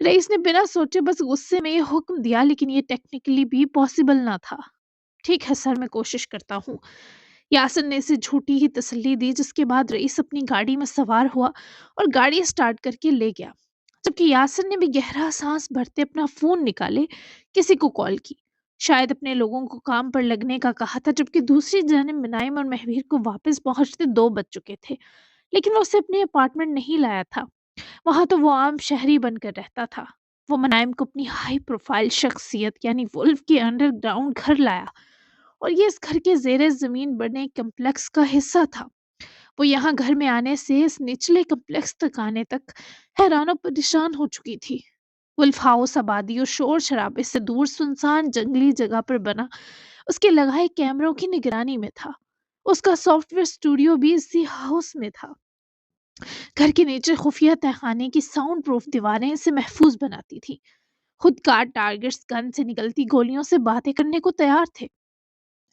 رئیس نے بنا سوچے بس غصے میں یہ حکم دیا، لیکن یہ ٹیکنیکلی بھی پاسبل نہ تھا۔ ٹھیک ہے سر، میں کوشش کرتا ہوں۔ یاسر نے اسے جھوٹی ہی تسلی دی، جس کے بعد رئیس اپنی گاڑی میں سوار ہوا اور گاڑی سٹارٹ کر کے لے گیا، جبکہ یاسر نے بھی گہرا سانس بھرتے اپنا فون نکالے کسی کو کال کی، شاید اپنے لوگوں کو کام پر لگنے کا کہا تھا، جبکہ دوسری جانب منائم اور مہویر کو واپس پہنچتے 2 بج چکے تھے، لیکن وہ اسے اپنے اپارٹمنٹ نہیں لایا تھا۔ وہاں تو وہ عام شہری بن کر رہتا تھا۔ وہ منائم کو اپنی ہائی پروفائل شخصیت یعنی ولف کے انڈر گراؤنڈ گھر لایا، اور یہ اس گھر کے زیر زمین بنے کمپلیکس کا حصہ تھا۔ وہ یہاں گھر میں آنے سے اس نچلے کمپلیکس تک آنے تک حیران و پریشان ہو چکی تھی۔ ولف ہاؤس آبادی اور شور شرابے سے دور سنسان جنگلی جگہ پر بنا اس کے لگائے کیمروں کی نگرانی میں تھا۔ اس کا سافٹ ویئر اسٹوڈیو بھی اسی ہاؤس میں تھا۔ گھر کے نیچے خفیہ تہخانے کی ساؤنڈ پروف دیواریں اسے محفوظ بناتی تھی۔ خود کار ٹارگٹس گن سے نکلتی گولیوں سے باتیں کرنے کو تیار تھے۔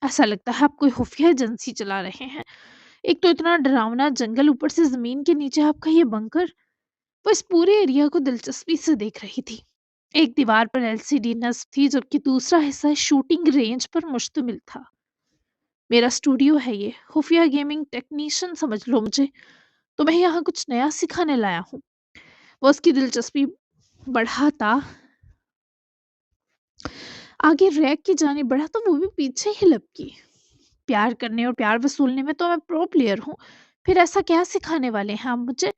ایسا لگتا ہے آپ کوئی خفیہ ایجنسی چلا رہے ہیں۔ ایک تو اتنا ڈراؤنا جنگل، اوپر سے زمین کے نیچے آپ کا یہ بنکر۔ وہ اس پورے ایریا کو دلچسپی سے دیکھ رہی تھی۔ ایک دیوار پر LCD نصب تھی، جبکہ دوسرا حصہ شوٹنگ رینج پر مشتمل تھا۔ میرا اسٹوڈیو ہے یہ، خفیہ گیمنگ ٹیکنیشین سمجھ لو مجھے، تو میں یہاں کچھ نیا سکھانے لایا ہوں۔ وہ اس کی دلچسپی بڑھاتا آگے ریک کی جانب بڑھا تو وہ بھی پیچھے ہی لپکی۔ پیار کرنے اور پیار وصولنے میں تو میں پرو پلیئر ہوں، پھر ایسا کیا سکھانے والے ہیں آپ مجھے؟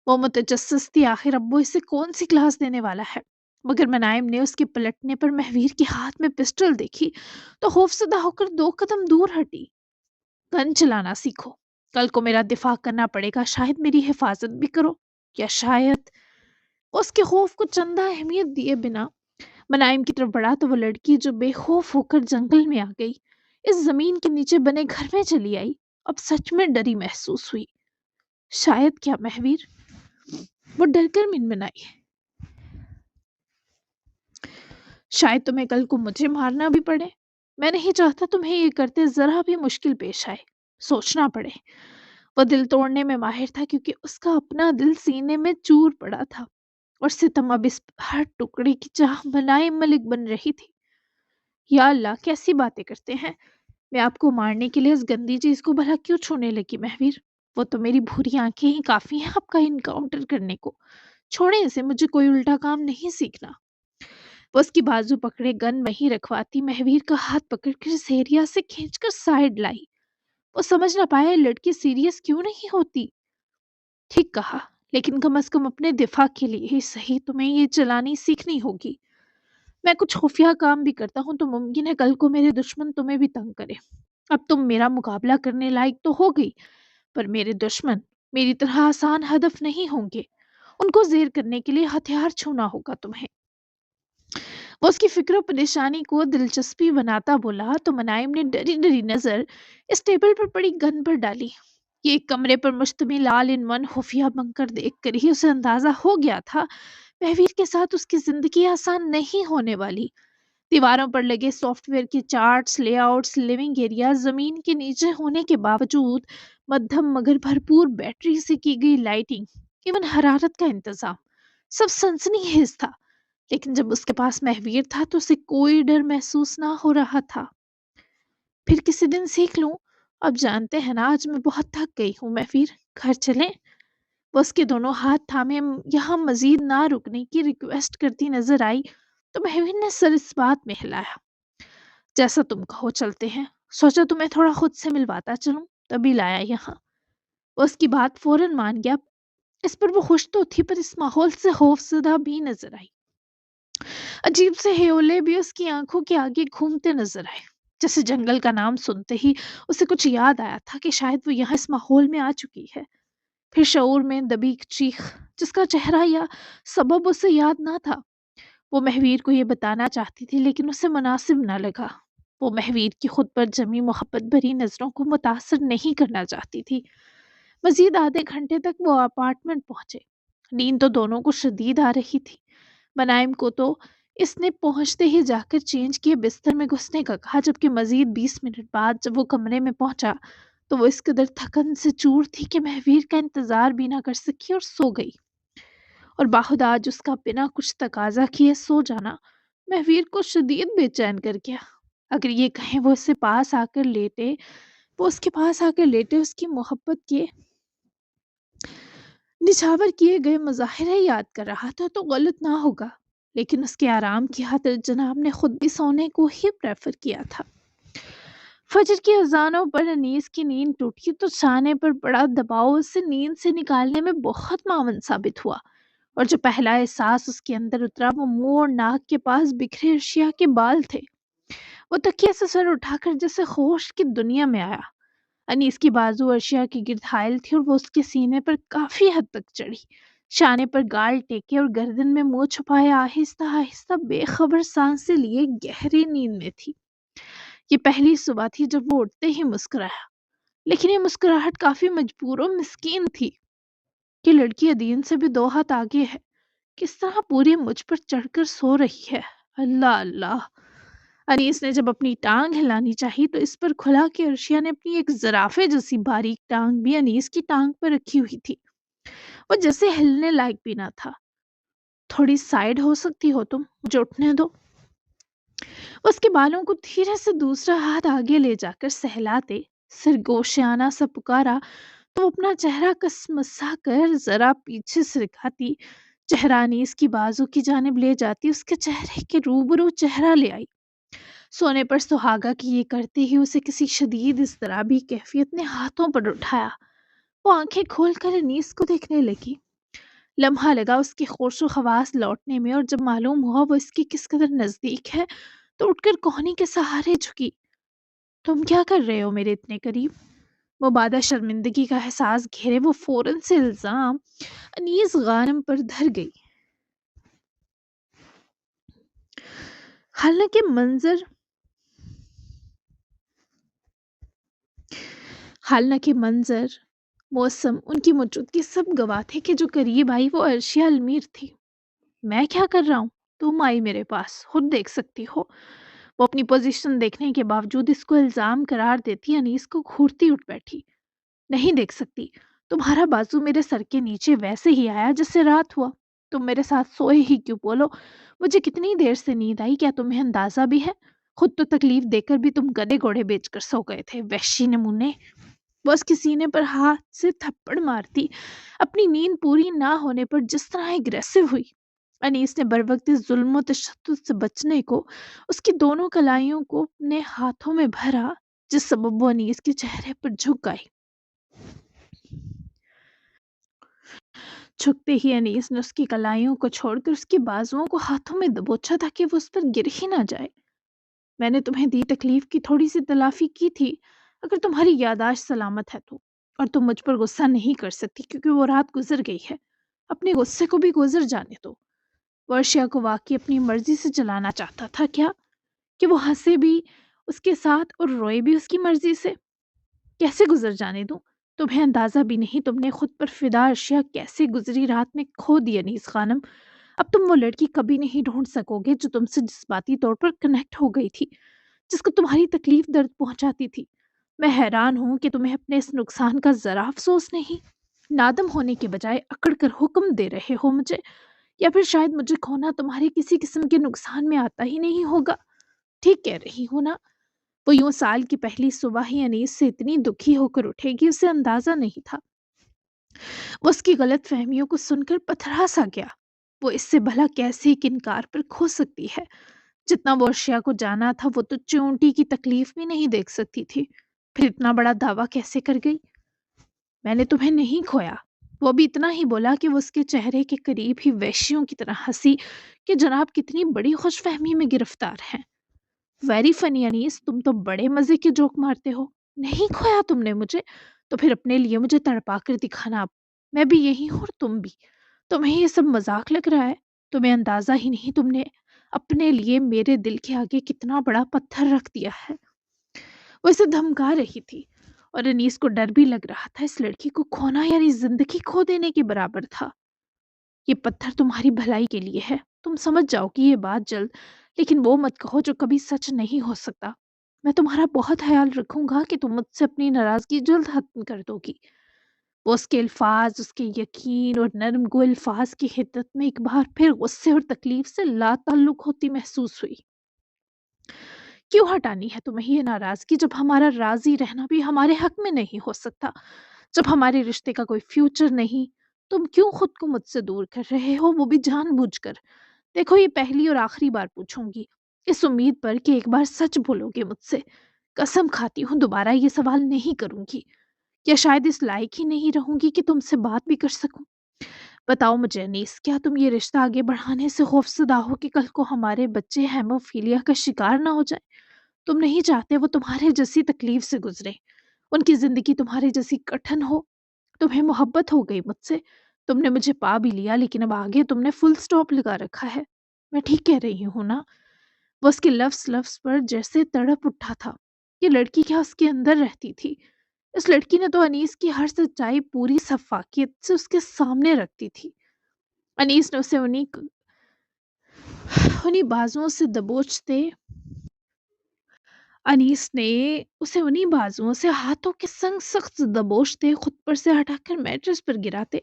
وہ متجسس تھی، آخر اب وہ اسے کون سی کلاس دینے والا ہے؟ مگر منائم نے اس کے پلٹنے پر مہویر کے ہاتھ میں پسٹل دیکھی تو خوفزدہ ہو کر 2 قدم دور ہٹی۔ گن چلانا سیکھو، کل کو میرا دفاع کرنا پڑے گا، شاید میری حفاظت بھی کرو، یا شاید… اس کے خوف کو چندہ اہمیت دیے بنا منائم کی طرف بڑھا تو وہ لڑکی جو بے خوف ہو کر جنگل میں آ گئی، اس زمین کے نیچے بنے گھر میں چلی آئی، اب سچ میں ڈری محسوس ہوئی۔ شاید کیا مہویر؟ وہ ڈر کر منمنائی، شاید تمہیں کل کو مجھے مارنا بھی پڑے۔ میں نہیں چاہتا تمہیں یہ کرتے ذرا بھی مشکل پیش آئے، سوچنا پڑے۔ وہ دل توڑنے میں ماہر تھا، کیونکہ اس کا اپنا دل سینے میں چور پڑا تھا، اور ستم اب اس ہر ٹکڑے کی چاہ بنائے ملک بن رہی تھی۔ یا اللہ، کیسی باتیں کرتے ہیں! میں آپ کو مارنے کے لیے اس گندی چیز کو بھلا کیوں چھونے لگی مہویر؟ وہ تو میری بھوری آنکھیں ہی کافی ہیں آپ کا انکاؤنٹر کرنے کو۔ چھوڑیں اسے، مجھے کوئی الٹا کام نہیں سیکھنا۔ وہ اس کی بازو پکڑے گن وہیں رکھواتی مہویر کا ہاتھ پکڑ کر اس ایریا سے کھینچ کر سائڈ لائی۔ وہ سمجھ نہ پایا لڑکی سیریس کیوں نہیں ہوتی۔ ٹھیک کہا، لیکن کم از کم اپنے دفاع کے لیے ہی صحیح تمہیں یہ چلانی سیکھنی ہوگی۔ میں کچھ خفیہ کام بھی کرتا ہوں تو ممکن ہے کل کو میرے دشمن تمہیں بھی تنگ کرے۔ اب تم میرا مقابلہ کرنے لائق تو ہو گئی، پر میرے دشمن میری طرح آسان ہدف نہیں ہوں گے۔ ان کو زیر کرنے کے لیے ہتھیار چھونا ہوگا تمہیں۔ وہ اس کی فکر و پریشانی کو دلچسپی بناتا بولا تو منائم نے ڈری ڈری نظر اس ٹیبل پر پڑی گن پر ڈالی۔ یہ ایک کمرے پر مشتمل آل ان ون خفیہ بنکر دیکھ کر ہی اسے اندازہ ہو گیا تھا مہویر کے ساتھ اس کی زندگی آسان نہیں ہونے والی۔ دیواروں پر لگے سافٹ ویئر کے چارٹس، لے آؤٹس، لیونگ ایریا زمین کے نیچے ہونے کے باوجود مدھم مگر بھرپور بیٹری سے کی گئی لائٹنگ، ایون حرارت کا انتظام، سب سنسنی خیز تھا۔ لیکن جب اس کے پاس مہویر تھا تو اسے کوئی ڈر محسوس نہ ہو رہا تھا۔ پھر کسی دن سیکھ لوں، اب جانتے ہیں نا آج میں بہت تھک گئی ہوں مہویر، گھر چلیں؟ وہ اس کے دونوں ہاتھ تھامے یہاں مزید نہ رکنے کی ریکویسٹ کرتی نظر آئی تو مہویر نے سر اس بات میں ہلایا۔ جیسا تم کہو، چلتے ہیں، سوچا تمہیں تھوڑا خود سے ملواتا چلوں، تبھی لایا یہاں۔ وہ اس کی بات فوراً مان گیا۔ اس پر وہ خوش تو تھی، پر اس ماحول سے خوفزدہ بھی نظر آئی۔ عجیب سے ہیولے بھی اس کی آنکھوں کے آگے گھومتے نظر آئے، جیسے جنگل کا نام سنتے ہی اسے کچھ یاد آیا تھا کہ شاید وہ یہاں اس ماحول میں آ چکی ہے۔ پھر شعور میں دبی چیخ، جس کا چہرہ یا سبب اسے یاد نہ تھا۔ وہ مہویر کو یہ بتانا چاہتی تھی، لیکن اسے مناسب نہ لگا۔ وہ مہویر کی خود پر جمی محبت بھری نظروں کو متاثر نہیں کرنا چاہتی تھی۔ مزید آدھے گھنٹے تک وہ اپارٹمنٹ پہنچے۔ نیند تو دونوں کو شدید آ رہی تھی۔ منائم کو تو اس نے پہنچتے ہی جا کر چینج کیے بستر میں گھسنے کا کہا، جبکہ مزید 20 منٹ بعد جب وہ کمرے میں پہنچا تو وہ اس قدر تھکن سے چور تھی کہ مہویر کا انتظار بھی نہ کر سکی اور سو گئی۔ اور باخدا آج اس کا بنا کچھ تقاضا کیے سو جانا مہویر کو شدید بے چین کر گیا۔ اگر یہ کہیں وہ اس کے پاس آ کر لیٹے اس کی محبت کے نچھاور کیے گئے مظاہرے یاد کر رہا تھا تو غلط نہ ہوگا، لیکن اس کے آرام کی خاطر جناب نے خود بھی سونے کو ہی پریفر کیا تھا۔ فجر کی اذانوں پر انیس کی نیند ٹوٹی تو شانے پر بڑا دباؤ اسے نیند سے نکالنے میں بہت معاون ثابت ہوا، اور جو پہلا احساس اس کے اندر اترا وہ منہ اور ناک کے پاس بکھرے ارشیا کے بال تھے۔ وہ تکیے سے سر اٹھا کر جیسے ہوش کی دنیا میں آیا۔ انیس کی بازو ارشیا کی گرد حائل تھی اور وہ اس کے سینے پر کافی حد تک چڑھی، شانے پر گال ٹیکے اور گردن میں منہ چھپائے آہستہ آہستہ بے خبر سانسیں لیے گہری نیند میں تھی۔ یہ پہلی صبح تھی جب وہ اٹھتے ہی مسکرایا، لیکن یہ مسکراہٹ کافی مجبور و مسکین تھی کہ لڑکی ادین سے بھی دو ہاتھ آگے ہے، کس طرح پوری مجھ پر چڑھ کر سو رہی ہے۔ اللہ اللہ! انیس نے جب اپنی ٹانگ ہلانی چاہی تو اس پر کھلا کہ ارشیا نے اپنی ایک زرافے جیسی باریک ٹانگ بھی انیس کی ٹانگ پر رکھی ہوئی تھی۔ وہ جیسے ہلنے لائق بھی نہ تھا۔ تھوڑی سائیڈ ہو سکتی ہو تم، مجھے اٹھنے دو۔ اس کے بالوں کو دھیرے سے دوسرا ہاتھ آگے لے جا کر سہلاتے سرگوشیانہ سا پکارا تو وہ اپنا چہرہ کسمسا کر ذرا پیچھے سرکاتی چہرہ انیس کی بازو کی جانب لے جاتی اس کے چہرے کے روبرو چہرہ لے آئی۔ سونے پر سہاگا کی یہ کرتے ہی اسے کسی شدید اضطرابی کیفیت نے ہاتھوں پر اٹھایا۔ وہ آنکھیں کھول کر انیس کو دیکھنے لگی۔ لمحہ لگا اس کی ہوش و خواص لوٹنے میں، اور جب معلوم ہوا وہ اس کی کس قدر نزدیک ہے تو اٹھ کر کوہنی کے سہارے جھکی۔ تم کیا کر رہے ہو میرے اتنے قریب؟ وہ بادہ شرمندگی کا احساس گھیرے وہ فوراً سے الزام انیس غانم پر دھر گئی۔ حالانکہ منظر موسم ان کی موجودگی سب گواہ تھے کہ جو قریب آئی وہ ارشیا المیر تھی۔ میں کیا کر رہا ہوں؟ تم آئی میرے پاس، خود دیکھ سکتی ہو۔ وہ اپنی پوزیشن دیکھنے کے باوجود اس کو الزام قرار دیتی انیس کو گھورتی اٹھ بیٹھی۔ نہیں دیکھ سکتی، تمہارا بازو میرے سر کے نیچے ویسے ہی آیا جیسے رات ہوا۔ تم میرے ساتھ سوئے ہی کیوں؟ بولو مجھے کتنی دیر سے نیند آئی، کیا تمہیں اندازہ بھی ہے؟ خود تو تکلیف دے کر بھی تم گدے گھوڑے بیچ کر سو گئے تھے، وحشی نمونے۔ وہ اس کے سینے پر ہاتھ سے تھپڑ مارتی اپنی نیند پوری نہ ہونے پر جس طرح اگریسو ہوئی۔ انیس نے بروقت اس ظلم و تشدد سے بچنے کو اس کی دونوں کلائیوں کو اپنے ہاتھوں میں بھرا، جس سبب وہ انیس کے چہرے پر جھک گئی۔ جھکتے ہی انیس نے اس کی کلائیوں کو چھوڑ کر اس کی بازوؤں کو ہاتھوں میں دبوچا تاکہ وہ اس پر گر ہی نہ جائے۔ میں نے تمہیں دی تکلیف کی تھوڑی سی تلافی کی تھی، اگر تمہاری یادداشت سلامت ہے تو، اور تم مجھ پر غصہ نہیں کر سکتی کیونکہ وہ رات گزر گئی ہے۔ اپنے غصے کو بھی گزر جانے دو۔ ورشیا کو واقعی اپنی مرضی سے جلانا چاہتا تھا کیا، کہ وہ ہنسے بھی اس کے ساتھ اور روئے بھی اس کی مرضی سے؟ کیسے گزر جانے دوں؟ تمہیں اندازہ بھی نہیں تم نے خود پر فدا ارشیا کیسے گزری رات میں کھو دی انیس خانم۔ اب تم وہ لڑکی کبھی نہیں ڈھونڈ سکو گے جو تم سے جذباتی طور پر کنیکٹ ہو گئی تھی، جس کو تمہاری تکلیف درد پہنچاتی تھی۔ میں حیران ہوں کہ تمہیں اپنے اس نقصان کا ذرا افسوس نہیں۔ نادم ہونے کے بجائے اکڑ کر حکم دے رہے ہو مجھے، یا پھر شاید مجھے کھونا تمہارے کسی قسم کے نقصان میں آتا ہی نہیں ہوگا۔ ٹھیک کہہ رہی ہوں نا؟ وہ یوں سال کی پہلی صبح ہی انیس سے اتنی دکھی ہو کر اٹھے گی اسے اندازہ نہیں تھا۔ وہ اس کی غلط فہمیوں کو سن کر پتھرا سا گیا۔ وہ اس سے بھلا کیسے ایک انکار پر کھو سکتی ہے؟ جتنا وہ ارشیا کو جانا تھا وہ تو چونٹی کی تکلیف بھی نہیں دیکھ سکتی تھی، پھر اتنا بڑا دعویٰ کیسے کر گئی؟ میں نے تمہیں نہیں کھویا۔ وہ بھی اتنا ہی بولا کہ وہ اس کے چہرے کے قریب ہی وحشیوں کی طرح ہنسی کہ جناب کتنی بڑی خوش فہمی میں گرفتار ہیں۔ ویری فنی انیس، تم تو بڑے مزے کے جوک مارتے ہو۔ نہیں کھویا تم نے مجھے، تو پھر اپنے لیے مجھے تڑپا کر دکھانا اب۔ میں بھی یہی ہوں اور تم بھی۔ تمہیں یہ سب مذاق لگ رہا ہے؟ تمہیں اندازہ ہی نہیں تم نے اپنے لیے میرے دل کے آگے کتنا بڑا پتھر رکھ دیا ہے۔ وہ اسے دھمکا رہی تھی، اور انیس کو ڈر بھی لگ رہا تھا۔ اس لڑکی کو کھونا یعنی زندگی کھو دینے کے برابر تھا۔ یہ پتھر تمہاری بھلائی کے لیے ہے، تم سمجھ جاؤ کہ یہ بات جلد، لیکن وہ مت کہو جو کبھی سچ نہیں ہو سکتا۔ میں تمہارا بہت خیال رکھوں گا کہ تم مجھ سے اپنی ناراضگی جلد ختم کر دو گی۔ وہ اس کے الفاظ، اس کے یقین اور نرم گو الفاظ کی حدت میں ایک بار پھر غصے اور تکلیف سے لا تعلق ہوتی محسوس ہوئی۔ کیوں ہٹانی ہے تمہیں یہ ناراضگی جب ہمارا راضی رہنا بھی ہمارے حق میں نہیں ہو سکتا؟ جب ہمارے رشتے کا کوئی فیوچر نہیں، تم کیوں خود کو مجھ سے دور کر رہے ہو، وہ بھی جان بوجھ کر؟ دیکھو، یہ پہلی اور آخری بار پوچھوں گی، اس امید پر کہ ایک بار سچ بولو گے مجھ سے۔ قسم کھاتی ہوں دوبارہ یہ سوال نہیں کروں گی، یا شاید اس لائق ہی نہیں رہوں گی کہ تم سے بات بھی کر سکوں۔ بتاؤ مجھے انیس، کیا تم یہ رشتہ آگے بڑھانے سے خوفزدہ ہو کہ کل کو ہمارے بچے ہیموفیلیا کا شکار نہ ہو جائیں؟ تم نہیں چاہتے وہ تمہارے جیسی تکلیف سے گزرے، ان کی زندگی تمہارے جیسی کٹھن ہو۔ تمہیں محبت ہو گئی مجھ سے، تم نے مجھے پا بھی لیا، لیکن اب آگے تم نے فل سٹاپ لگا رکھا ہے۔ میں ٹھیک کہہ رہی ہوں نا؟ وہ اس کے لفظ لفظ پر جیسے تڑپ اٹھا تھا۔ یہ لڑکی کیا اس کے اندر رہتی تھی؟ اس لڑکی نے تو انیس کی ہر سچائی پوری شفافیت سے اس کے سامنے رکھتی تھی۔ انیس نے انہیں بازوؤں سے دبوچتے انیس نے اسے انہیں بازوؤں سے ہاتھوں کے سنگ سخت دبوچتے خود پر سے ہٹا کر میٹرس پر گراتے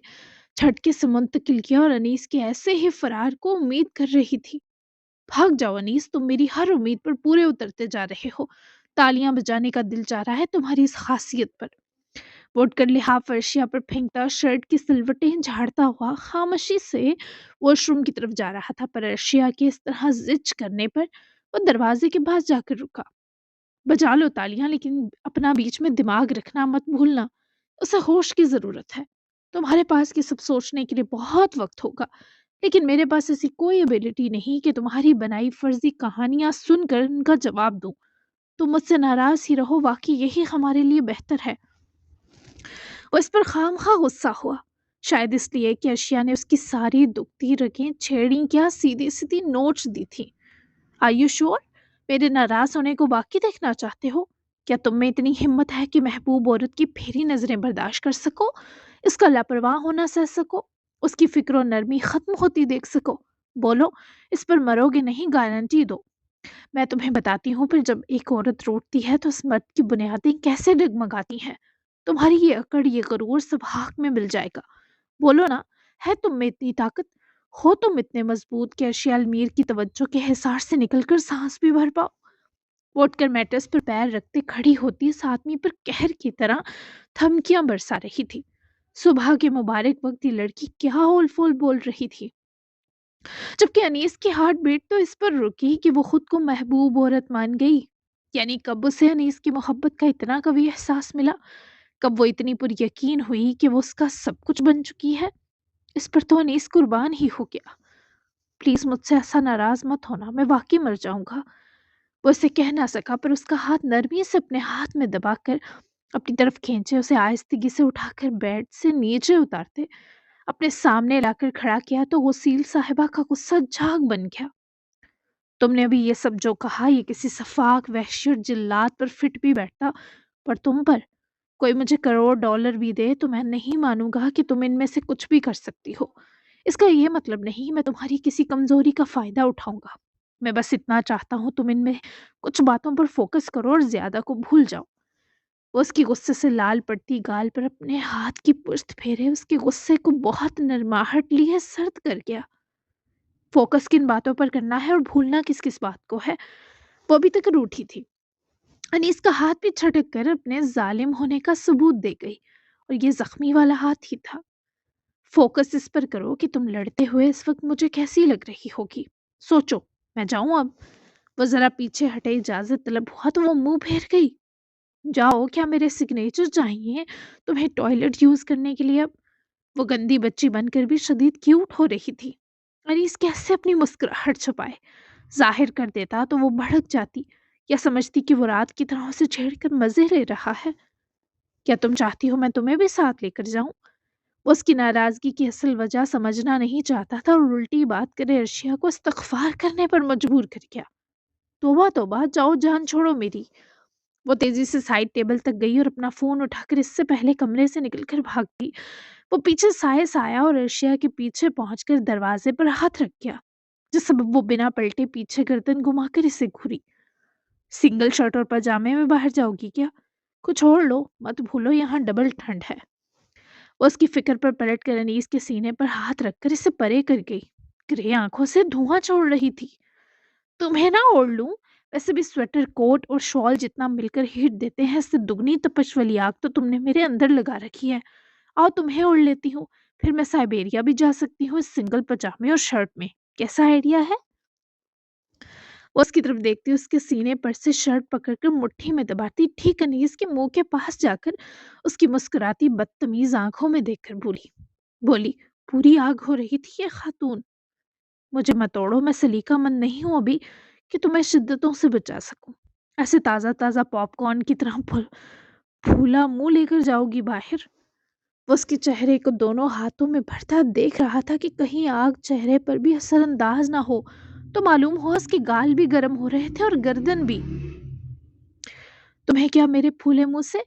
جھٹکے سے منتقل کیا، اور انیس کے ایسے ہی فرار کو امید کر رہی تھی۔ بھاگ جاؤ انیس، تم میری ہر امید پر پورے اترتے جا رہے ہو۔ تالیاں بجانے کا دل چاہ رہا ہے تمہاری اس خاصیت پر۔ ووٹ کر لحاف ارشیا پر پھینکتا، شرٹ کی سلوٹیں جھاڑتا ہوا خاموشی سے واش روم کی طرف جا رہا تھا، پر ارشیا کے اس طرح زج کرنے پر وہ دروازے کے پاس جا کر رکا۔ بجا لو تالیاں، لیکن اپنا بیچ میں دماغ رکھنا مت بھولنا، اسے ہوش کی ضرورت ہے۔ تمہارے پاس یہ سب سوچنے کے لیے بہت وقت ہوگا، لیکن میرے پاس ایسی کوئی ایبلٹی نہیں کہ تمہاری بنائی فرضی کہانیاں سن کر ان کا جواب دوں۔ تم مجھ سے ناراض ہی رہو، واقعی یہی ہمارے لیے بہتر ہے۔ وہ اس پر خواہ غصہ ہوا، شاید اس لیے کہ ارشیا نے اس کی ساری دکھتی رگیں چھیڑی، کیا سیدھی سیدھی نوچ دی تھی۔ آر یو شور؟ میرے ناراض ہونے کو باقی دیکھنا چاہتے ہو؟ کیا تم میں اتنی ہمت ہے کہ محبوب عورت کی پھیری نظریں برداشت کر سکو، اس کا لاپرواہ ہونا سہ سکو، اس کی فکر و نرمی ختم ہوتی دیکھ سکو؟ بولو، اس پر مرو گے نہیں، گارنٹی دو۔ میں تمہیں بتاتی ہوں، پھر جب ایک عورت روٹتی ہے تو اس مرد کی بنیادیں کیسے ڈگمگاتی ہیں۔ تمہاری یہ اکڑ، یہ غرور سب حق میں مل جائے گا۔ بولو نا، ہے تم میں اتنی طاقت؟ ہو تم اتنے مضبوط کہ ارشیا المیر کی توجہ کے حصار سے نکل کر سانس بھی بھر پاؤ؟ ووٹ کر میٹرس پر پیر رکھتے کھڑی ہوتی، اس آدمی پر قہر کی طرح دھمکیاں برسا رہی تھی۔ صبح کے مبارک وقت یہ لڑکی کیا ہول فول بول رہی تھی، جبکہ انیس کی ہارٹ بیٹ تو اس پر رکی کہ وہ خود کو محبوب عورت مان گئی۔ یعنی کب اسے انیس کی محبت کا اتنا قوی احساس ملا، کب وہ اتنی پر یقین ہوئی کہ وہ اس کا سب کچھ بن چکی ہے؟ اس پر تو انیس قربان ہی ہو گیا۔ پلیز مجھ سے ایسا ناراض مت ہونا، میں واقعی مر جاؤں گا۔ وہ اسے کہہ نہ سکا، پر اس کا ہاتھ نرمی سے اپنے ہاتھ میں دبا کر اپنی طرف کھینچے، اسے آہستگی سے اٹھا کر بیڈ سے نیچے اتارتے اپنے سامنے لا کر کھڑا کیا تو غسیل صاحبہ کا غصہ جھاگ بن گیا۔ تم نے ابھی یہ سب جو کہا، یہ کسی سفاک وحشی اور جلات پر فٹ بھی بیٹھتا، پر تم پر کوئی مجھے $1,00,00,000 بھی دے تو میں نہیں مانوں گا کہ تم ان میں سے کچھ بھی کر سکتی ہو۔ اس کا یہ مطلب نہیں میں تمہاری کسی کمزوری کا فائدہ اٹھاؤں گا۔ میں بس اتنا چاہتا ہوں تم ان میں کچھ باتوں پر فوکس کرو اور زیادہ کو بھول جاؤ۔ وہ اس کی غصے سے لال پڑتی گال پر اپنے ہاتھ کی پشت پھیرے، اس کے غصے کو بہت نرماہٹ لیے سرد کر گیا۔ فوکس کن باتوں پر کرنا ہے اور بھولنا کس کس بات کو ہے؟ وہ ابھی تک روٹھی تھی، انیس کا ہاتھ بھی چھٹک کر اپنے ظالم ہونے کا ثبوت دے گئی، اور یہ زخمی والا ہاتھ ہی تھا۔ فوکس اس پر کرو کہ تم لڑتے ہوئے اس وقت مجھے کیسی لگ رہی ہوگی۔ سوچو، میں جاؤں اب؟ وہ ذرا پیچھے ہٹے اجازت طلب ہوا تو وہ منہ پھیر گئی۔ جاؤ، کیا میرے سگنیچر چاہیے تمہیں ٹوائلٹ یوز کرنے کے لیے اب؟ وہ گندی بچی بن کر بھی شدید کیوٹ ہو رہی تھی۔ انیس کیسے اپنی مسکراہٹ چھپائے؟ ظاہر کر دیتا تو وہ بھڑک جاتی، یا سمجھتی کہ وہ رات کی طرح اسے چھیڑ کر مزے لے رہا ہے۔ کیا تم چاہتی ہو میں تمہیں بھی ساتھ لے کر جاؤں؟ وہ اس کی ناراضگی کی اصل وجہ سمجھنا نہیں چاہتا تھا، اور الٹی بات کرے ارشیا کو استغفار کرنے پر مجبور کر گیا۔ توبہ توبہ، جاؤ جان چھوڑو میری۔ وہ تیزی سے سائڈ ٹیبل تک گئی اور اپنا فون اٹھا کر اس سے پہلے کمرے سے نکل کر بھاگتی، وہ پیچھے سائے آیا اور ارشیا کے پیچھے پہنچ کر دروازے پر ہاتھ رکھ گیا، جس سبب وہ بنا پلٹے پیچھے گردن گھما کر اسے گھوری۔ سنگل شرٹ اور پاجامے میں باہر جاؤ گی کیا؟ کچھ اور لو، مت بھولو یہاں ڈبل ٹھنڈ ہے۔ وہ اس کی فکر پر پلٹ کر انیس کے سینے پر ہاتھ رکھ کر اسے پرے کر گئی، گرے آنکھوں سے دھواں چھوڑ رہی تھی۔ تمہیں نہ اوڑھ لوں؟ ویسے بھی سویٹر، کوٹ اور شال جتنا مل کر ہیٹ دیتے ہیں، اس سے دگنی تپش والی آگ تو تم نے میرے اندر لگا رکھی ہے۔ آؤ تمہیں اوڑھ لیتی ہوں، پھر میں سائبیریا بھی جا سکتی ہوں اس سنگل پجامے اور شرٹ میں۔ کیسا آئیڈیا ہے؟ وہ اس کی طرف دیکھتی اس کے سینے پر سے شرٹ پکڑ کر مٹھی میں دباتی ٹھیک انیس کے منہ کے پاس جا کر اس کی مسکراتی بدتمیز آنکھوں میں دیکھ کر بولی پوری آگ ہو رہی تھی یہ خاتون۔ مجھے مت توڑو، میں سلیقہ مند نہیں ہوں ابھی کہ تمہیں شدتوں سے بچا سکوں۔ ایسے تازہ تازہ پاپ کارن کی طرح پھولا منہ لے کر جاؤ گی باہر؟ وہ اس کے چہرے کو دونوں ہاتھوں میں بھرتا دیکھ رہا تھا کہ کہیں آگ چہرے پر بھی اثر انداز نہ ہو تو معلوم ہو اس کے گال بھی گرم ہو رہے تھے اور گردن بھی۔ تمہیں کیا میرے پھولے منہ سے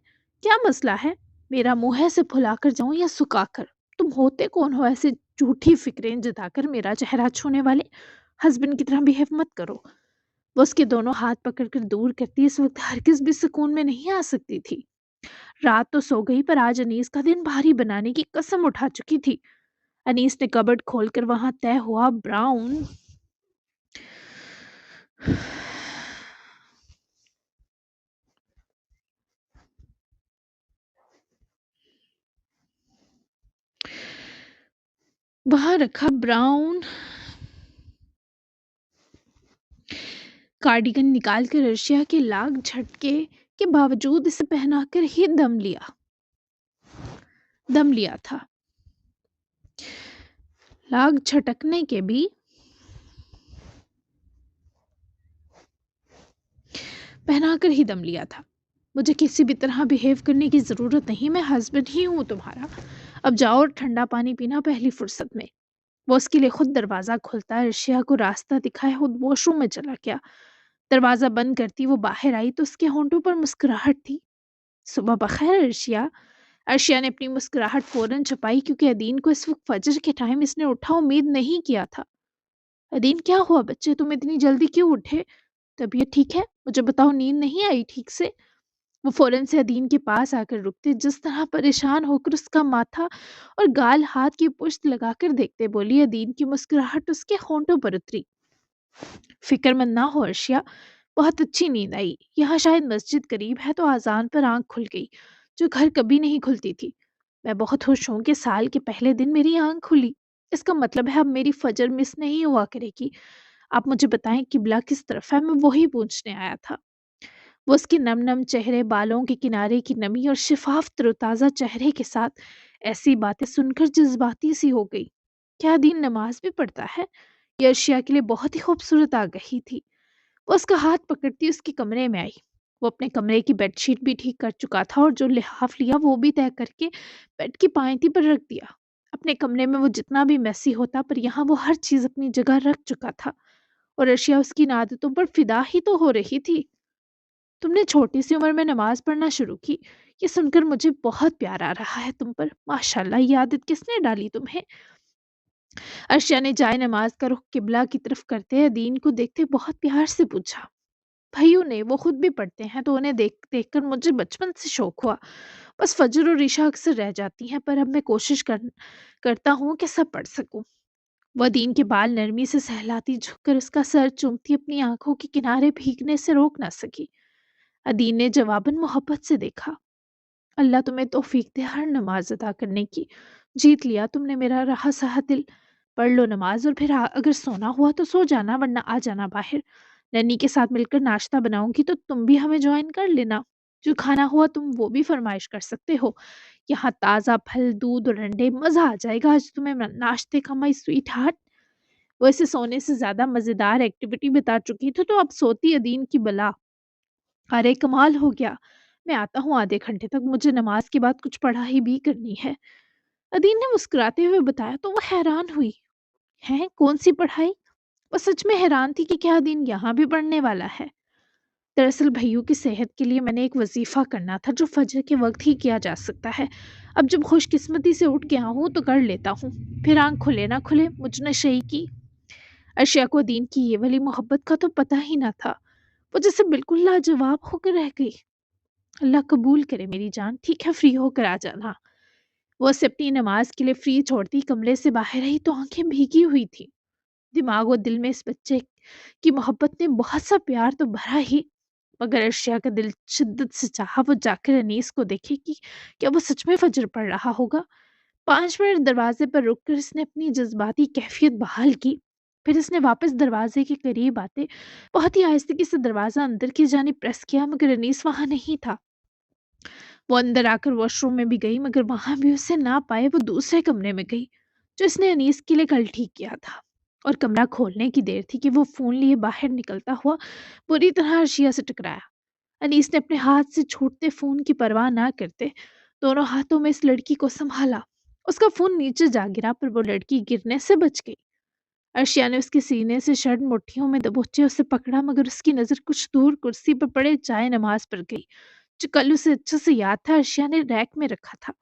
کیا مسئلہ ہے؟ میرا منہ ہے اسے پھلا کر جاؤں یا سکا کر؟ تم ہوتے کون ہو ایسے جھوٹی فکریں جتا کر میرا چہرہ چھونے والے؟ ہسبینڈ کی طرح بہیو مت کرو۔ وہ اس کے دونوں ہاتھ پکڑ کر دور کرتی اس وقت ہرگز بھی سکون میں نہیں آ سکتی تھی۔ رات تو سو گئی پر آج انیس کا دن بھاری بنانے کی قسم اٹھا چکی تھی۔ انیس نے کبڈ کھول کر وہاں طے ہوا براؤن وہاں رکھا براؤن کارڈیگن نکال کر ارشیا کے لاگ جھٹکے کے باوجود اسے پہنا کر ہی دم لیا تھا۔ لاگ جھٹکنے کے بھی پہنا کر ہی دم لیا تھا۔ مجھے کسی بھی طرح بہیو کرنے کی ضرورت نہیں، میں ہسبینڈ ہی ہوں تمہارا۔ اب جاؤ اور ٹھنڈا پانی پینا پہلی فرصت میں۔ وہ اس کے لیے خود دروازہ کھولتا ارشیا کو راستہ دکھائے خود واش روم میں چلا گیا۔ دروازہ بند کرتی وہ باہر آئی تو اس کے ہونٹوں پر مسکراہٹ تھی۔ صبح بخیر ارشیا۔ ارشیا نے اپنی مسکراہٹ فوراً چھپائی کیونکہ ادین کو اس وقت فجر کے ٹائم اس نے اٹھا امید نہیں کیا تھا۔ ادین کیا ہوا بچے، تم اتنی جلدی کیوں اٹھے؟ طبیعت ٹھیک ہے؟ مجھے بتاؤ، نیند نہیں آئی ٹھیک سے؟ وہ فوراً سے ادین کے پاس آ کر رکتے، جس طرح پریشان ہو کر اس کا ماتھا اور گال ہاتھ کی پشت لگا کر دیکھتے بولی۔ ادین کی مسکراہٹ اس کے ہونٹوں پر اتری۔ فکر مند نہ ہو ارشیا، بہت اچھی نیند آئی۔ یہاں شاید مسجد قریب ہے تو اذان پر آنکھ کھل گئی، جو گھر کبھی نہیں کھلتی تھی۔ میں بہت خوش ہوں کہ سال کے پہلے دن میری آنکھ کھلی۔ اس کا مطلب ہے اب میری فجر مس نہیں ہوا کرے گی۔ آپ مجھے بتائیں قبلہ کس طرف ہے، میں وہی پوچھنے آیا تھا۔ وہ اس کے نم نم چہرے، بالوں کے کنارے کی نمی اور شفاف تر و تازہ چہرے کے ساتھ ایسی باتیں سن کر جذباتی سی ہو گئی۔ کیا دین نماز بھی پڑھتا ہے؟ یہ ارشیا کے لیے بہت ہی خوبصورت آگہی تھی۔ وہ اس کا ہاتھ پکڑتی اس کے کمرے میں آئی۔ وہ اپنے کمرے کی بیڈ شیٹ بھی ٹھیک کر چکا تھا اور جو لحاف لیا وہ بھی طے کر کے بیڈ کی پائنتی پر رکھ دیا۔ اپنے کمرے میں وہ جتنا بھی میسی ہوتا پر یہاں وہ ہر چیز اپنی جگہ رکھ چکا تھا اور ارشیا اس کی عادتوں پر فدا ہی تو ہو رہی تھی۔ تم نے چھوٹی سی عمر میں نماز پڑھنا شروع کی، یہ سن کر مجھے بہت پیار آ رہا ہے تم پر۔ ماشاءاللہ، یہ عادت کس نے ڈالی تمہیں؟ ارشیا نے جائے نماز کا رخ قبلہ کی طرف کرتے دین کو دیکھتے بہت پیار سے پوچھا۔ بھائیوں نے، وہ خود بھی پڑھتے ہیں تو انہیں دیکھ دیکھ کر مجھے بچپن سے شوق ہوا۔ بس فجر اور عشاء اکثر رہ جاتی ہیں، پر اب میں کوشش کرتا ہوں کہ سب پڑھ سکوں۔ وہ دین کے بال نرمی سے سہلاتی، جھک کر اس کا سر چومتی اپنی آنکھوں کے کنارے بھیگنے سے روک نہ سکی۔ ادین نے جواباً محبت سے دیکھا۔ اللہ تمہیں توفیق دے ہر نماز ادا کرنے کی۔ جیت لیا تم نے میرا رہا سہا دل۔ پڑھ لو نماز اور پھر اگر سونا ہوا تو سو جانا، ورنہ آ جانا باہر۔ ننی کے ساتھ مل کر ناشتہ بناؤں گی تو تم بھی ہمیں جوائن کر لینا۔ جو کھانا ہوا تم وہ بھی فرمائش کر سکتے ہو۔ یہاں تازہ پھل، دودھ اور انڈے، مزہ آ جائے گا آج تمہیں ناشتے کا مائی سویٹ ہارٹ۔ وہ اسے سونے سے زیادہ مزیدار ایکٹیویٹی بتا چکی تھی تو اب سوتی ادین کی بلا۔ ارے کمال ہو گیا، میں آتا ہوں آدھے گھنٹے تک، مجھے نماز کے بعد کچھ پڑھائی بھی کرنی ہے، ادین نے مسکراتے ہوئے بتایا تو وہ حیران ہوئی۔ ہیں کون سی پڑھائی؟ وہ سچ میں حیران تھی کہ کیا ادین یہاں بھی پڑھنے والا ہے۔ دراصل بھائیوں کی صحت کے لیے میں نے ایک وظیفہ کرنا تھا جو فجر کے وقت ہی کیا جا سکتا ہے۔ اب جب خوش قسمتی سے اٹھ گیا ہوں تو کر لیتا ہوں، پھر آنکھ کھلے نہ کھلے مجھ نشئی کی۔ ارشیا کو ادین کی یہ والی محبت کا تو پتہ ہی نہ تھا۔ وہ جیسے بالکل لاجواب ہو کر رہ گئی۔ اللہ قبول کرے میری جان، ٹھیک ہے فری ہو کر آ جانا۔ وہ اسے اپنی نماز کے لیے فری چھوڑتی کمرے سے باہر آئی تو آنکھیں بھیگی ہوئی تھی۔ دماغ و دل میں اس بچے کی محبت نے بہت سا پیار تو بھرا ہی، مگر ارشیا کا دل شدت سے چاہا وہ جا کر انیس کو دیکھے کہ کیا وہ سچ میں فجر پڑھ رہا ہوگا۔ 5 منٹ دروازے پر رک کر اس نے اپنی جذباتی کیفیت بحال کی، پھر اس نے واپس دروازے کے قریب آتے بہت ہی آہستگی سے دروازہ اندر کی جانب پریس کیا، مگر انیس وہاں نہیں تھا۔ وہ اندر آ کر واش روم میں بھی گئی، مگر وہاں بھی اسے نہ پائے وہ دوسرے کمرے میں گئی جو اس نے انیس کے لیے کل ٹھیک کیا تھا، اور کمرہ کھولنے کی دیر تھی کہ وہ فون لیے باہر نکلتا ہوا بری طرح ارشیا سے ٹکرایا۔ انیس نے اپنے ہاتھ سے چھوٹتے فون کی پرواہ نہ کرتے دونوں ہاتھوں میں اس لڑکی کو سنبھالا۔ اس کا فون نیچے جا گرا پر وہ لڑکی گرنے سے بچ گئی۔ ارشیا نے اس کے سینے سے شرٹ مٹھیوں میں دبوچے اسے پکڑا، مگر اس کی نظر کچھ دور کرسی پر پڑے چائے نماز پر گئی جو کل اسے اچھے سے یاد تھا ارشیا نے ریک میں رکھا تھا۔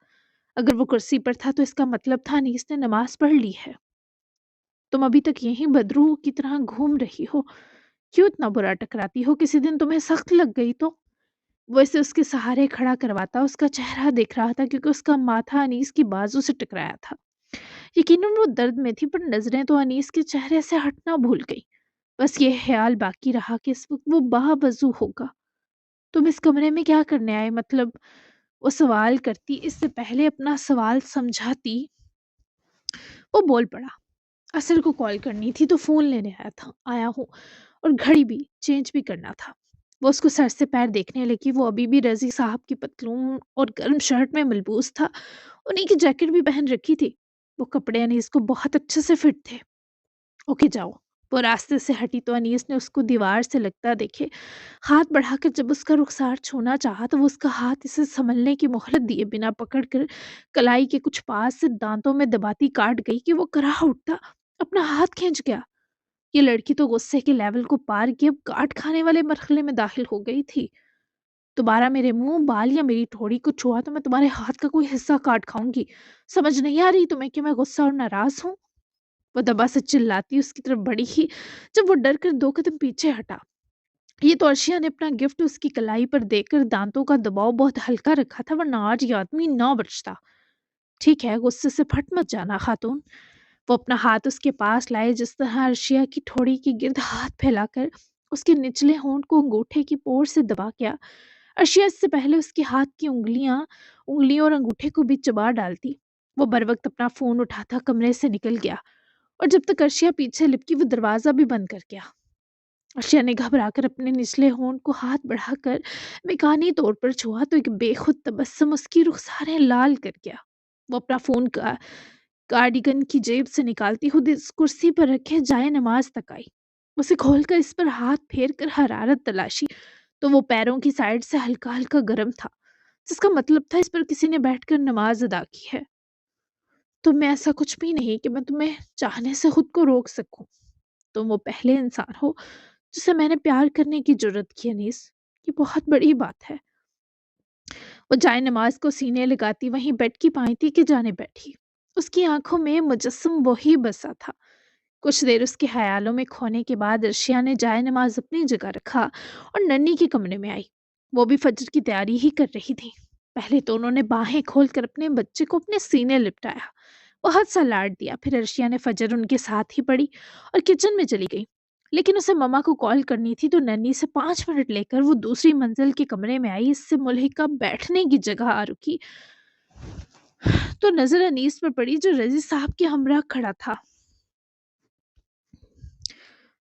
اگر وہ کرسی پر تھا تو اس کا مطلب تھا انیس نے نماز پڑھ لی ہے۔ تم ابھی تک یہیں بدروح کی طرح گھوم رہی ہو، کیوں اتنا برا ٹکراتی ہو؟ کسی دن تمہیں سخت لگ گئی تو؟ وہ اسے اس کے سہارے کھڑا کرواتا اس کا چہرہ دیکھ رہا تھا کیونکہ اس کا ماتھا انیس کی بازو سے ٹکرایا تھا۔ یقیناً وہ درد میں تھی پر نظریں تو انیس کے چہرے سے ہٹنا بھول گئی۔ بس یہ خیال باقی رہا کہ اس وقت وہ باوضو ہوگا۔ تم اس کمرے میں کیا کرنے آئے؟ مطلب وہ سوال کرتی اس سے پہلے اپنا سوال سمجھاتی وہ بول پڑا، اصل کو کال کرنی تھی تو فون لینے آیا ہوں، اور گھڑی بھی چینج بھی کرنا تھا۔ وہ اس کو سر سے پیر دیکھنے لگی، وہ ابھی بھی رضی صاحب کی پتلون اور گرم شرٹ میں ملبوس تھا، انہیں کی جیکٹ بھی پہن رکھی تھی، وہ کپڑے انیس کو بہت اچھے سے فٹ تھے۔ اوکے جاؤ۔ وہ راستے سے ہٹی تو انیس نے اس کو دیوار سے لگتا دیکھے ہاتھ بڑھا کر جب اس کا رخسار چھونا چاہا تو وہ اس کا ہاتھ اسے سنبھلنے کی مہلت دیے بنا پکڑ کر کلائی کے کچھ پاس سے دانتوں میں دباتی کاٹ گئی کہ وہ کراہ اٹھتا اپنا ہاتھ کھینچ گیا۔ یہ لڑکی تو غصے کے لیول کو پار کیے اب کاٹ کھانے والے مرحلے میں داخل ہو گئی تھی۔ دوبارہ میرے منہ، بال یا میری ٹھوڑی کو چھوا تو میں تمہارے ہاتھ کا کوئی حصہ کاٹ کھاؤں گی۔ سمجھ نہیں آ رہی تمہیں کہ میں غصہ اور ناراض ہوں؟ وہ دبا سے چلاتی اس کی طرف بڑھی ہی جب وہ ڈر کر 2 قدم پیچھے ہٹا۔ یہ تو ارشیا نے اپنا گفٹ اس کی کلائی پر دے کر دانتوں کا دباؤ بہت ہلکا رکھا تھا، ورنہ آج یہ آدمی نہ بچتا۔ ٹھیک ہے، غصے سے پھٹ مت جانا خاتون۔ وہ اپنا ہاتھ اس کے پاس لائے، جس طرح ارشیا کی ٹھوڑی کے گرد ہاتھ پھیلا کر اس کے نچلے ہونٹ کو انگوٹھے کی پور سے دبا کیا۔ ارشیا اس سے پہلے اس کے ہاتھ کی انگلیوں اور انگوٹھے کو بھی چبا ڈالتی۔ وہ بروقت اپنا فون اٹھاتا کمرے سے نکل گیا، اور جب تک ارشیا پیچھے لپکی وہ دروازہ بھی بند کر گیا۔ ارشیا نے گھبرا کر اپنے نچلے ہونٹ کو ہاتھ بڑھا کر مکانی طور پر چھوا تو ایک بے خود تبسم اس کی رخساریں لال کر گیا۔ وہ اپنا فون کا کارڈیگن کی جیب سے نکالتی خود اس کرسی پر رکھے جائے نماز تک آئی۔ اسے کھول کر اس پر ہاتھ پھیر کر حرارت تلاشی تو وہ پیروں کی سائڈ سے ہلکا ہلکا گرم تھا، جس کا مطلب تھا اس پر کسی نے بیٹھ کر نماز ادا کی ہے۔ تم میں ایسا کچھ بھی نہیں کہ میں تمہیں چاہنے سے خود کو روک سکوں۔ تم وہ پہلے انسان ہو جسے میں نے پیار کرنے کی جرت کی انیس، یہ بہت بڑی بات ہے۔ وہ جائے نماز کو سینے لگاتی وہیں بیڈ کی پائیتی کے جانے بیٹھی، اس کی آنکھوں میں مجسم وہی بسا تھا۔ کچھ دیر اس کے خیالوں میں کھونے کے بعد ارشیا نے جائے نماز اپنی جگہ رکھا اور ننی کے کمرے میں آئی۔ وہ بھی فجر کی تیاری ہی کر رہی تھی۔ پہلے تو انہوں نے باہیں کھول کر اپنے بچے کو اپنے سینے لپٹایا، بہت سا لاڈ دیا، پھر ارشیا نے فجر ان کے ساتھ ہی پڑھی اور کچن میں چلی گئی۔ لیکن اسے مما کو کال کرنی تھی تو ننی سے 5 منٹ لے کر وہ دوسری منزل کے کمرے میں آئی۔ اس سے ملحقہ بیٹھنے کی جگہ آ رکی تو نظر انیس پر پڑی جو رضی صاحب کے ہمراہ کھڑا تھا۔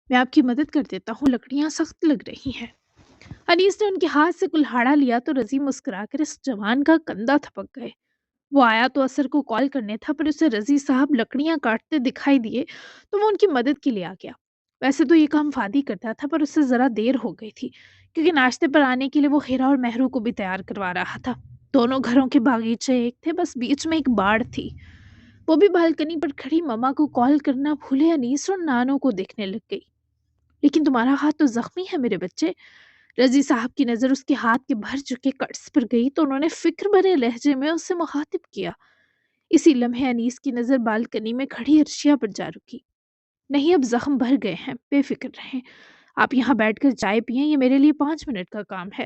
میں آپ کی مدد کر دیتا ہوں، لکڑیاں سخت لگ رہی ہیں۔ انیس نے ان کے ہاتھ سے کلہاڑا لیا تو رضی مسکرا کر اس جوان کا کندھا تھپک گئے۔ وہ آیا تو اثر کو کال کرنے تھا، پر اسے رضی صاحب لکڑیاں کاٹتے دکھائی دیے تو وہ ان کی مدد کے لیے آ گیا۔ ویسے تو یہ کام فادی کرتا تھا پر اسے ذرا دیر ہو گئی تھی کیونکہ ناشتے پر آنے کے لیے وہ ہیرا اور مہرو کو بھی تیار کروا رہا تھا۔ دونوں گھروں کے باغیچے ایک تھے، بس بیچ میں ایک باڑ تھی۔ وہ بھی بالکنی پر کھڑی مما کو کال کرنا بھولے انیس اور نانو کو دیکھنے لگ گئی۔ لیکن تمہارا ہاتھ تو زخمی ہے میرے بچے۔ رضی صاحب کی نظر اس کے ہاتھ کے بھر چکے کٹس پر گئی تو انہوں نے فکر بھرے لہجے میں اسے مخاطب کیا۔ اسی لمحے انیس کی نظر بالکنی میں کھڑی ارشیا پر جا رکی۔ نہیں، اب زخم بھر گئے ہیں، بے فکر رہیں۔ آپ یہاں بیٹھ کر چائے پئیں، یہ میرے لیے 5 منٹ کا کام ہے۔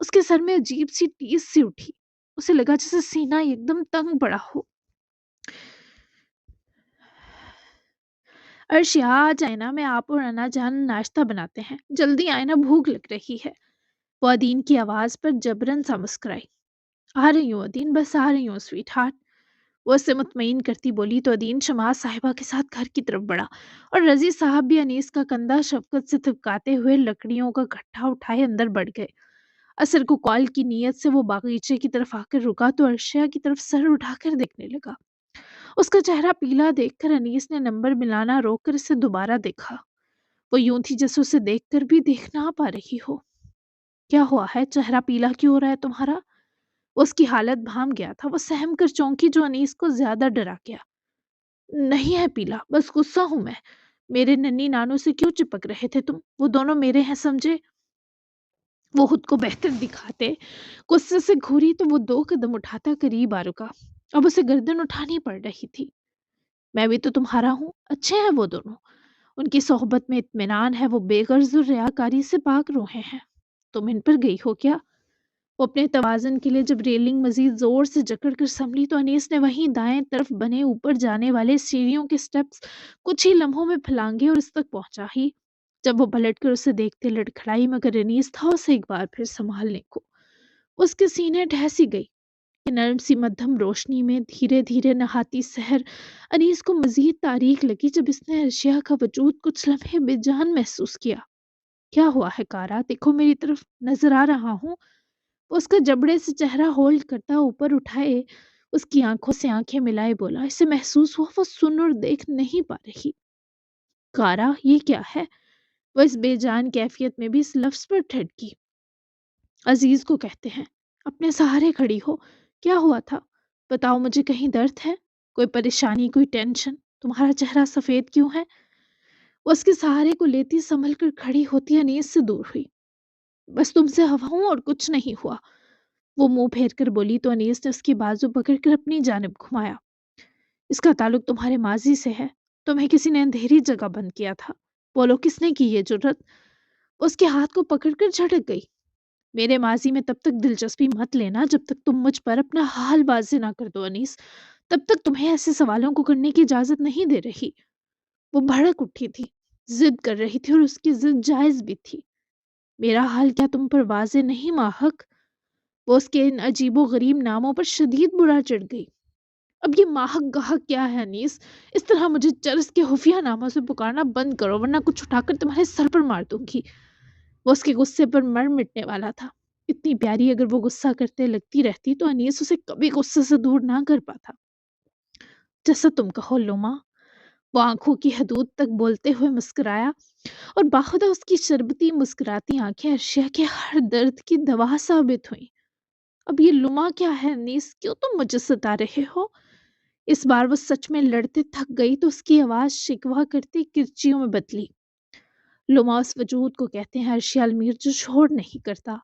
اس کے سر میں عجیب سی ٹیس سی اٹھی، اسے لگا جیسے سینہ ایک دم تنگ پڑا ہو۔ عرشیا آ جائے نا، میں آپ اور انا جان ناشتہ بناتے ہیں، جلدی آئے نا، بھوک لگ رہی ہے۔ وہ ادین کی آواز پر جبرن سا مسکرائی۔ آ رہی ہوں ادین، بس آ رہی ہوں سویٹ ہارٹ، وہ اسے مطمئن کرتی بولی تو ادین شماس صاحبہ کے ساتھ گھر کی طرف بڑھا اور رضی صاحب بھی انیس کا کندھا شفقت سے تھپکاتے ہوئے لکڑیوں کا گٹھا اٹھائے اندر بڑھ گئے۔ عصر کو کال کی نیت سے وہ باغیچے کی طرف آ کر رکا تو عرشیا کی طرف سر اٹھا کر دیکھنے لگا۔ اس کا چہرہ پیلا دیکھ کر انیس نے نمبر ملانا روک کر اسے دوبارہ دیکھا۔ وہ یوں تھی جیسے اسے دیکھ کر بھی دیکھ نہ پا رہی ہو۔ کیا ہوا ہے؟ چہرہ پیلا کیوں ہو رہا ہے تمہارا؟ اس کی حالت بھام گیا تھا، وہ سہم کر چونکی جو انیس کو زیادہ ڈرا گیا۔ نہیں ہے پیلا، بس غصہ ہوں میں۔ میرے ننھی نانو سے کیوں چپک رہے تھے تم؟ وہ دونوں میرے ہیں سمجھے؟ وہ خود کو بہتر دکھاتے غصے سے گھوری تو وہ 2 قدم اٹھاتا قریب آ رکا۔ اب اسے گردن اٹھانی پڑ رہی تھی۔ میں بھی تو تمہارا ہوں، اچھے ہیں وہ دونوں، ان کی صحبت میں اطمینان ہے، وہ بے غرض اور ریاکاری سے پاک روحیں ہیں۔ تم ان پر گئی ہو کیا؟ وہ اپنے توازن کے لیے جب ریلنگ مزید زور سے جکڑ کر سنبھلی تو انیس نے وہیں دائیں طرف بنے اوپر جانے والے سیڑھیوں کے سٹیپس کچھ ہی لمحوں میں پھلانگے اور اس تک پہنچا ہی۔ جب وہ پلٹ کر اسے دیکھتے لڑکھڑائی، مگر انیس تھا اسے ایک بار پھر سنبھالنے کو۔ اس کے سینے ڈھہ گئی کہ نرم سی مدھم روشنی میں دھیرے دھیرے نہاتی سحر انیس کو مزید تاریک لگی جب اس نے ارشیا کا وجود کچھ لمحے بے جان محسوس کیا۔ کیا ہوا ہے کارا؟ دیکھو میری طرف، نظر آ رہا ہوں۔ اس کا جبڑے سے چہرہ ہولڈ کرتا اوپر اٹھائے اس کی آنکھوں سے آنکھیں ملائے بولا۔ اسے محسوس ہوا وہ سن اور دیکھ نہیں پا رہی۔ کارا یہ کیا ہے؟ وہ اس بے جان کیفیت میں بھی اس لفظ پر ٹھڑکی۔ عزیز کو کہتے ہیں، اپنے سہارے کھڑی ہو، کیا ہوا تھا؟ بتاؤ مجھے، کہیں درد ہے؟ کوئی پریشانی، کوئی ٹینشن؟ تمہارا چہرہ سفید کیوں ہے؟ وہ اس کے سہارے کو لیتی سنبھل کر کھڑی ہوتی انیس سے دور ہوئی۔ بس تم سے ہوا ہوں اور کچھ نہیں ہوا، وہ منہ پھیر کر بولی تو انیس نے اس کی بازو پکڑ کر اپنی جانب گھمایا۔ اس کا تعلق تمہارے ماضی سے ہے، تمہیں کسی نے اندھیری جگہ بند کیا تھا، بولو کس نے کی یہ جرت؟ اس کے ہاتھ کو پکڑ کر جھٹک گئی۔ میرے ماضی میں تب تک دلچسپی مت لینا جب تک تم مجھ پر اپنا حال واضح نہ کر دو انیس، تب تک تمہیں ایسے سوالوں کو کرنے کی اجازت نہیں دے رہی۔ وہ بھڑک اٹھی تھی، ضد کر رہی تھی اور اس کی ضد جائز بھی تھی۔ میرا حال کیا تم پر واضح نہیں ماحق؟ وہ اس کے ان عجیب و غریب ناموں پر شدید برا چڑھ گئی۔ اب یہ ماحق گاہک کیا ہے انیس؟ اس طرح مجھے چرس کے خفیہ ناموں سے پکارنا بند کرو ورنہ کچھ اٹھا کر تمہارے سر پر مار دوں گی۔ وہ اس کے غصے پر مر مٹنے والا تھا۔ اتنی پیاری اگر وہ غصہ کرتے لگتی رہتی تو انیس اسے کبھی غصے سے دور نہ کر پاتا۔ جیسا تم کہو لوما، وہ آنکھوں کی حدود تک بولتے ہوئے مسکرایا اور باخودہ اس کی شربتی مسکراتی آنکھیں ارشیا کے ہر درد کی دوا ثابت ہوئیں۔ اب یہ لما کیا ہے انیس؟ کیوں تم مجھے ستا رہے ہو؟ اس بار وہ سچ میں لڑتے تھک گئی تو اس کی آواز شکوہ کرتی کرچیوں میں بدلی۔ لما اس وجود کو کہتے ہیں ارشیا المیر جو چھوڑ نہیں کرتا،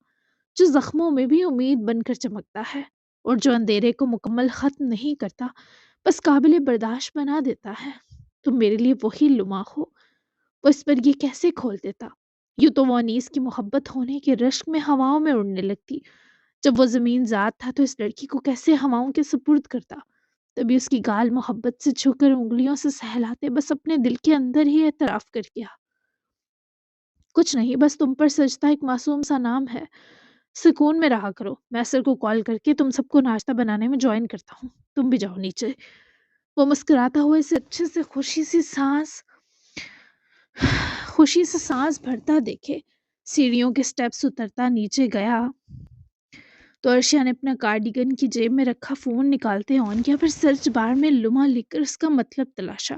جو زخموں میں بھی امید بن کر چمکتا ہے اور جو اندھیرے کو مکمل ختم نہیں کرتا، بس قابل برداشت بنا دیتا ہے۔ تم میرے لیے وہی لما ہو۔ وہ اس پر یہ کیسے کھول دیتا؟ یوں تو وہ انیس کی محبت ہونے کے رشک میں ہواؤں میں اڑنے لگتی۔ جب وہ زمین ذات تھا تو اس لڑکی کو کیسے ہواؤں کے سپرد کرتا؟ تبھی اس کی گال محبت سے چھو کر انگلیوں سے سہلاتے بس اپنے دل کے اندر ہی اعتراف کر گیا۔ کچھ نہیں، بس تم پر سجدہ ایک معصوم سا نام ہے، سکون میں رہا کرو۔ میں اثر کو کال کر کے تم سب کو ناشتہ بنانے میں جوائن کرتا ہوں، تم بھی جاؤ نیچے۔ وہ مسکراتا ہوا اسے اچھے سے خوشی سے سانس بھرتا دیکھے سیڑھیوں کے سٹیپس اترتا نیچے گیا تو ارشیا نے اپنا کارڈیگن کی جیب میں رکھا فون نکالتے آن کیا، پھر سرچ بار میں لما لکھ کر اس کا مطلب تلاشا۔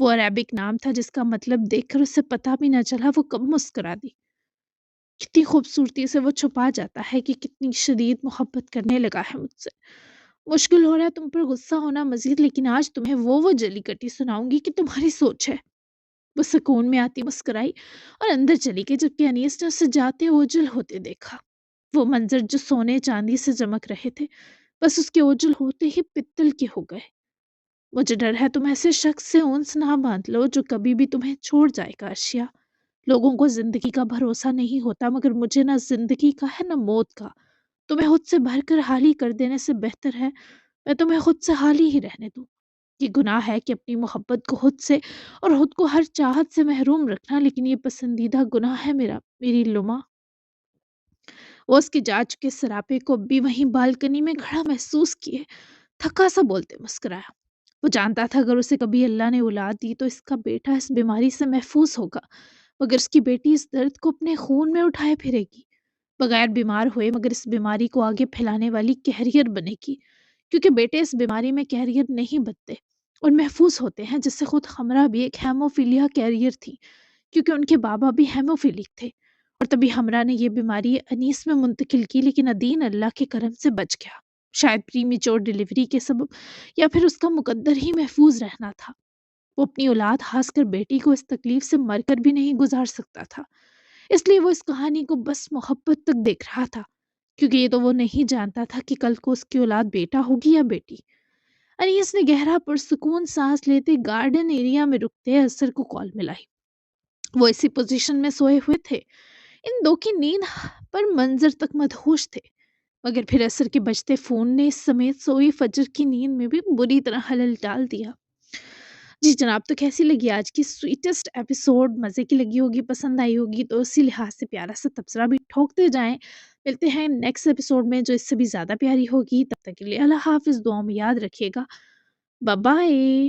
وہ عربک نام تھا جس کا مطلب دیکھ کر اسے پتہ بھی نہ چلا وہ کب مسکرا دی۔ کتنی خوبصورتی سے وہ چھپا جاتا ہے کہ کتنی شدید محبت کرنے لگا ہے مجھ سے۔ مشکل ہو رہا ہے تم پر غصہ ہونا مزید، لیکن آج تمہیں وہ جلی کٹی سناؤں گی کہ تمہاری سوچ ہے۔ وہ سکون میں آتی مسکرائی اور اندر چلی گئی جبکہ انیس نے اسے جاتے اوجل ہوتے دیکھا۔ وہ منظر جو سونے چاندی سے چمک رہے تھے بس اس کے اوجل ہوتے ہی پتل کے ہو گئے۔ مجھے ڈر ہے تم ایسے شخص سے انس نہ باندھ لو جو کبھی بھی تمہیں چھوڑ جائے گا ارشیا، لوگوں کو زندگی کا بھروسہ نہیں ہوتا، مگر مجھے نہ زندگی کا ہے نہ موت کا۔ تمہیں خود سے بھر کر حالی کر دینے سے بہتر ہے میں تمہیں خود سے حالی ہی رہنے دوں۔ یہ گناہ ہے کہ اپنی محبت کو خود سے اور خود کو ہر چاہت سے محروم رکھنا، لیکن یہ پسندیدہ گناہ ہے میرا، میری لما۔ وہ اس کے جا چکے سراپے کو اب بھی وہیں بالکنی میں کھڑا محسوس کیے تھکا سا بولتے مسکرایا۔ وہ جانتا تھا اگر اسے کبھی اللہ نے اولاد دی تو اس کا بیٹا اس بیماری سے محفوظ ہوگا، مگر اس کی بیٹی اس درد کو اپنے خون میں اٹھائے پھرے گی، بغیر بیمار ہوئے مگر اس بیماری کو آگے پھیلانے والی کیریئر بنے گی، کیونکہ بیٹے اس بیماری میں کیریئر نہیں بنتے اور محفوظ ہوتے ہیں، جس سے خود ہمراہ بھی ایک ہیموفیلیا کیریئر تھی، کیونکہ ان کے بابا بھی ہیموفیلک تھے، اور تبھی ہمراہ نے یہ بیماری انیس میں منتقل کی، لیکن ادین اللہ کے کرم سے بچ گیا، شاید پریمیچور ڈیلیوری کے سبب، یا پھر اس کا مقدر ہی محفوظ رہنا تھا۔ وہ اپنی اولاد خاص کر بیٹی کو اس تکلیف سے مر کر بھی نہیں گزار سکتا تھا، اس لیے وہ اس کہانی کو بس محبت تک دیکھ رہا تھا، کیونکہ یہ تو وہ نہیں جانتا تھا کہ کل کو اس کی اولاد بیٹا ہوگی یا بیٹی۔ انیس نے گہرا پرسکون سانس لیتے گارڈن ایریا میں رکتے اثر کو کال ملائی۔ وہ اسی پوزیشن میں سوئے ہوئے تھے، ان دو کی نیند پر منظر تک مدہوش تھے، مگر پھر اثر کے بجتے فون نے اس سمیت سوئی فجر کی نیند میں بھی بری طرح خلل ڈال دیا۔ جی جناب، تو کیسی لگی آج کی سویٹسٹ ایپیسوڈ؟ مزے کی لگی ہوگی، پسند آئی ہوگی، تو اسی لحاظ سے پیارا سا تبصرہ بھی ٹھوکتے جائیں۔ ملتے ہیں نیکسٹ ایپیسوڈ میں جو اس سے بھی زیادہ پیاری ہوگی، تب تک کے لیے اللہ حافظ، دعاؤں میں یاد رکھیے گا۔ Bye bye.